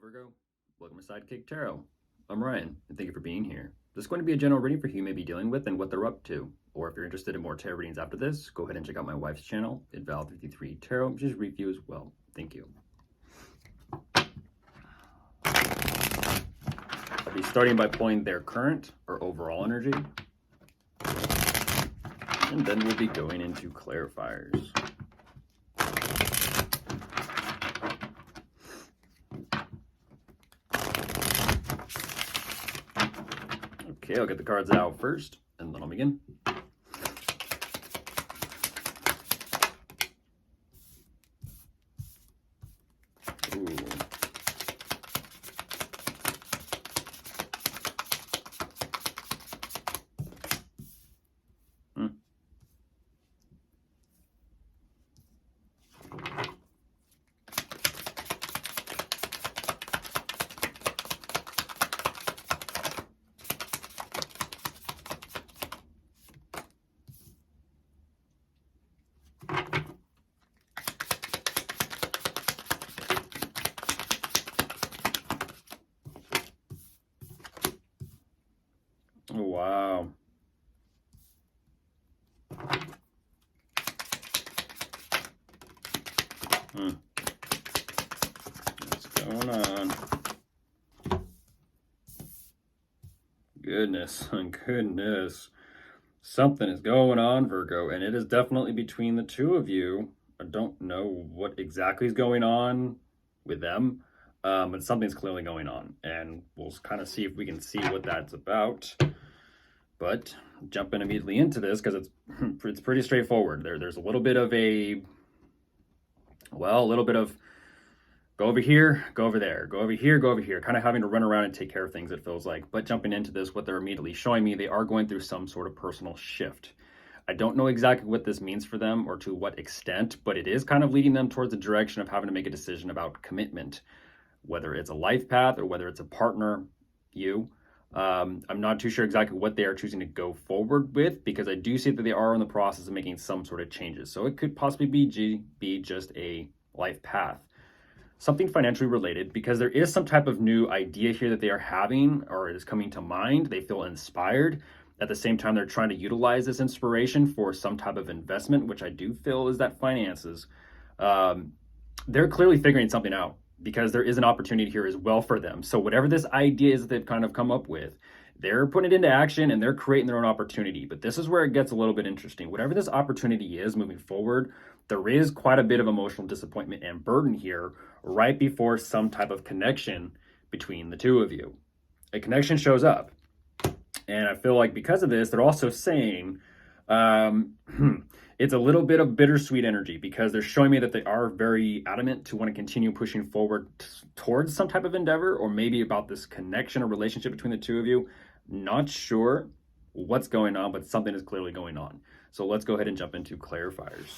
Virgo. Welcome to Sidekick Tarot. I'm Ryan, and thank you for being here. This is going to be a general reading for who you may be dealing with and what they're up to. Or if you're interested in more tarot readings after this, go ahead and check out my wife's channel, Val53 Tarot, which is review as well. Thank you. I'll be starting by pulling their current or overall energy, and then we'll be going into clarifiers. Okay, I'll get the cards out first, and then I'll begin. Ooh. Oh, wow. What's going on? Goodness. Something is going on, Virgo, and it is definitely between the two of you. I don't know what exactly is going on with them, but something's clearly going on, and we'll kind of see if we can see what that's about. But jumping immediately into this, because it's pretty straightforward. There's a little bit of go over here, go over there, go over here, go over here, kind of having to run around and take care of things, it feels like. But jumping into this, what they're immediately showing me, they are going through some sort of personal shift. I don't know exactly what this means for them or to what extent, but it is kind of leading them towards the direction of having to make a decision about commitment, whether it's a life path or whether it's a partner, you. I'm not too sure exactly what they are choosing to go forward with, because I do see that they are in the process of making some sort of changes. So it could possibly be just a life path. Something financially related, because there is some type of new idea here that they are having or is coming to mind. They feel inspired. At the same time, they're trying to utilize this inspiration for some type of investment, which I do feel is that finances. They're clearly figuring something out, because there is an opportunity here as well for them. So whatever this idea is that they've kind of come up with, they're putting it into action and they're creating their own opportunity. But this is where it gets a little bit interesting. Whatever this opportunity is moving forward, there is quite a bit of emotional disappointment and burden here right before some type of connection between the two of you. A connection shows up. And I feel like because of this, they're also saying it's a little bit of bittersweet energy, because they're showing me that they are very adamant to want to continue pushing forward towards some type of endeavor, or maybe about this connection or relationship between the two of you. Not sure what's going on, but something is clearly going on. So let's go ahead and jump into clarifiers.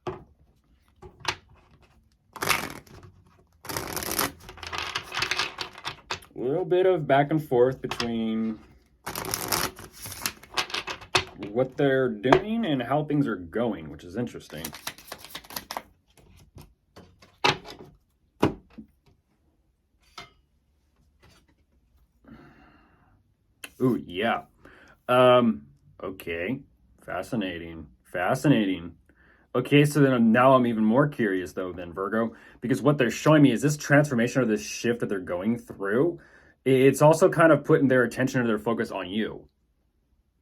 A little bit of back and forth between what they're doing and how things are going, which is interesting. Ooh, yeah. Okay. Fascinating. Okay, so then now I'm even more curious though then, Virgo, because what they're showing me is this transformation or this shift that they're going through. It's also kind of putting their attention or their focus on you.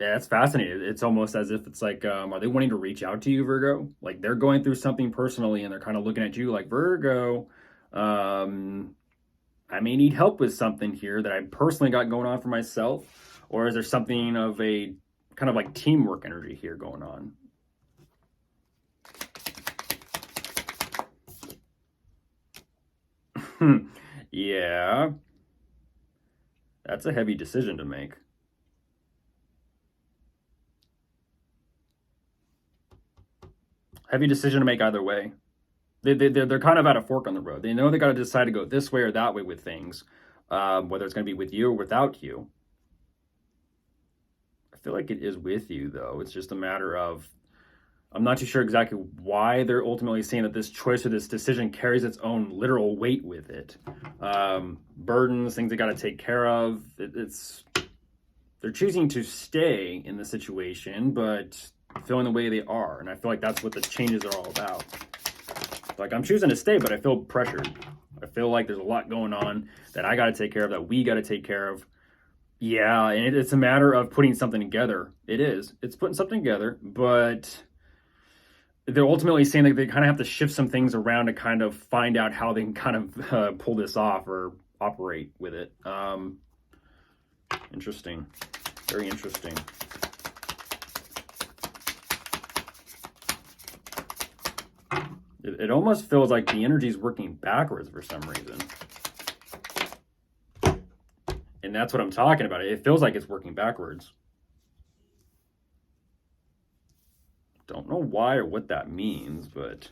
Yeah, it's fascinating. It's almost as if it's like, are they wanting to reach out to you, Virgo? Like they're going through something personally and they're kind of looking at you like, Virgo, I may need help with something here that I personally got going on for myself. Or is there something of a kind of like teamwork energy here going on? Yeah. That's a heavy decision to make. Heavy decision to make either way. They're kind of at a fork on the road. They know they got to decide to go this way or that way with things, whether it's going to be with you or without you. I feel like it is with you, though. It's just a matter of I'm not too sure exactly why they're ultimately saying that this choice or this decision carries its own literal weight with it. Burdens, things they got to take care of. They're choosing to stay in the situation, but feeling the way they are. And I feel like that's what the changes are all about. Like, I'm choosing to stay, but I feel pressured. I feel like there's a lot going on that I got to take care of, that we got to take care of. Yeah, and it's a matter of putting something together. It is. It's putting something together, but they're ultimately saying that they kind of have to shift some things around to kind of find out how they can kind of pull this off or operate with it. Interesting. Very interesting. It almost feels like the energy is working backwards for some reason. And that's what I'm talking about. It feels like it's working backwards. Don't know why or what that means, but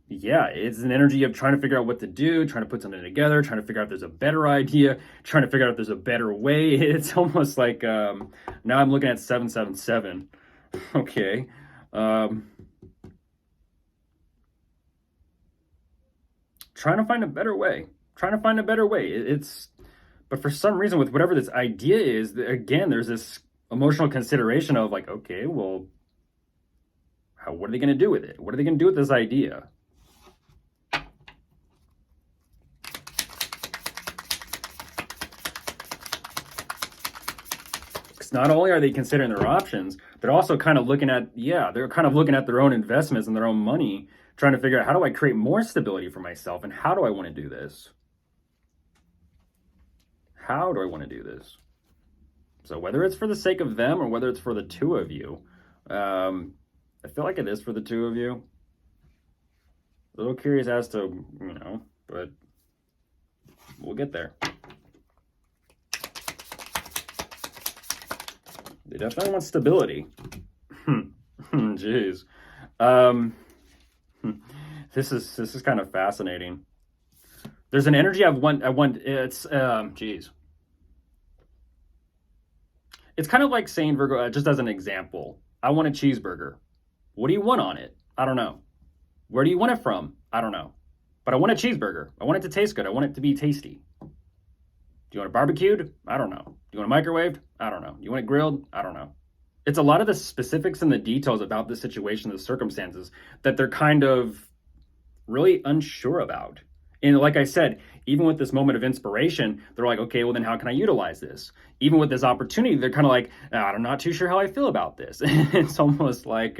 yeah, it's an energy of trying to figure out what to do, trying to put something together, trying to figure out if there's a better idea, trying to figure out if there's a better way. It's almost like now I'm looking at 777. Okay. Trying to find a better way. But for some reason, with whatever this idea is, again, there's this emotional consideration of like, okay, well, what are they going to do with it? What are they going to do with this idea? Because not only are they considering their options, they're also kind of looking at, they're kind of looking at their own investments and their own money, trying to figure out, how do I create more stability for myself, and how do I want to do this? How do I want to do this? So whether it's for the sake of them or whether it's for the two of you, I feel like it is for the two of you. A little curious as to, but we'll get there. They definitely want stability. Jeez. This is kind of fascinating. There's an energy I want, it's, geez. It's kind of like saying, Virgo, just as an example, I want a cheeseburger. What do you want on it? I don't know. Where do you want it from? I don't know. But I want a cheeseburger. I want it to taste good. I want it to be tasty. Do you want it barbecued? I don't know. Do you want it microwaved? I don't know. Do you want it grilled? I don't know. It's a lot of the specifics and the details about the situation, the circumstances, that they're kind of really unsure about. And like I said, even with this moment of inspiration, they're like, okay, well then how can I utilize this? Even with this opportunity, they're kind of like, I'm not too sure how I feel about this. It's almost like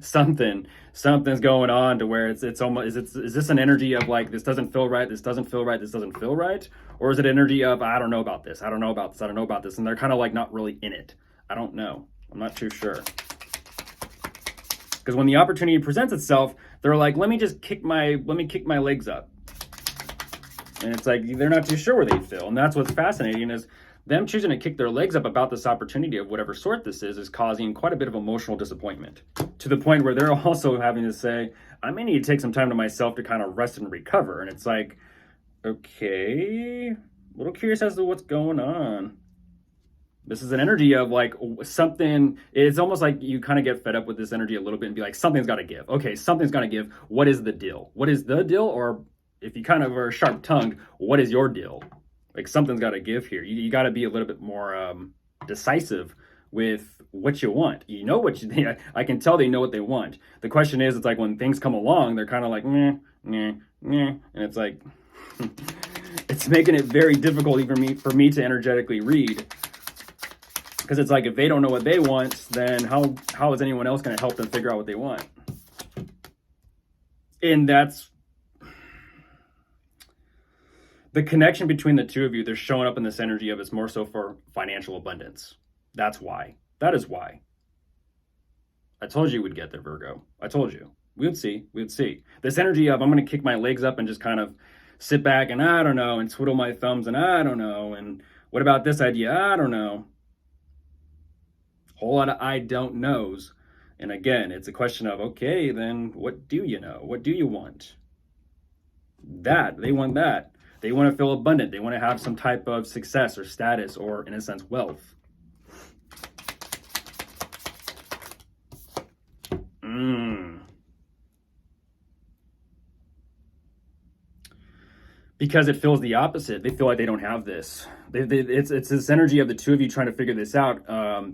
something's going on to where it's almost, is this an energy of like, this doesn't feel right, this doesn't feel right, this doesn't feel right? Or is it energy of, I don't know about this, I don't know about this, I don't know about this, and they're kind of like not really in it. I don't know. I'm not too sure. Because when the opportunity presents itself, they're like, let me kick my legs up. And it's like, they're not too sure where they feel. And that's what's fascinating, is them choosing to kick their legs up about this opportunity of whatever sort this is causing quite a bit of emotional disappointment, to the point where they're also having to say, I may need to take some time to myself to kind of rest and recover. And it's like, okay, a little curious as to what's going on. This is an energy of like something, it's almost like you kind of get fed up with this energy a little bit and be like, something's got to give. Okay, something's got to give. What is the deal? What is the deal? Or if you kind of are sharp-tongued, what is your deal? Like, something's got to give here. You got to be a little bit more decisive with what you want. You know what you, I can tell they know what they want. The question is, it's like when things come along, they're kind of like, meh, meh, meh. And it's like, it's making it very difficult even for me to energetically read. Because it's like, if they don't know what they want, then how is anyone else going to help them figure out what they want? And that's the connection between the two of you. They're showing up in this energy of, it's more so for financial abundance. That's why. That is why. I told you we'd get there, Virgo. I told you. We'd see. This energy of, I'm going to kick my legs up and just kind of sit back and I don't know, and twiddle my thumbs and I don't know, and what about this idea? I don't know. Whole lot of I don't knows. And again, it's a question of, okay, then what do you know? What do you want? That. They want that. They want to feel abundant. They want to have some type of success or status or, in a sense, wealth. because it feels the opposite. They feel like they don't have this. It's this energy of the two of you trying to figure this out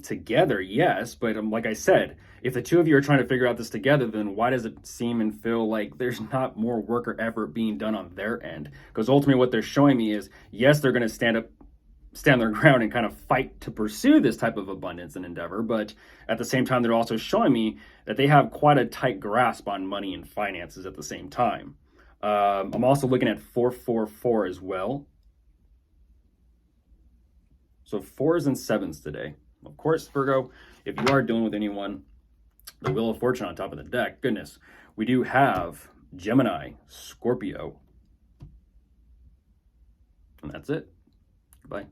together, yes. But like I said, if the two of you are trying to figure out this together, then why does it seem and feel like there's not more work or effort being done on their end? Because ultimately, what they're showing me is, yes, they're going to stand their ground and kind of fight to pursue this type of abundance and endeavor. But at the same time, they're also showing me that they have quite a tight grasp on money and finances at the same time. I'm also looking at 444 as well. So 4s and 7s today. Of course, Virgo, if you are dealing with anyone, the Wheel of Fortune on top of the deck, goodness, we do have Gemini, Scorpio. And that's it. Goodbye.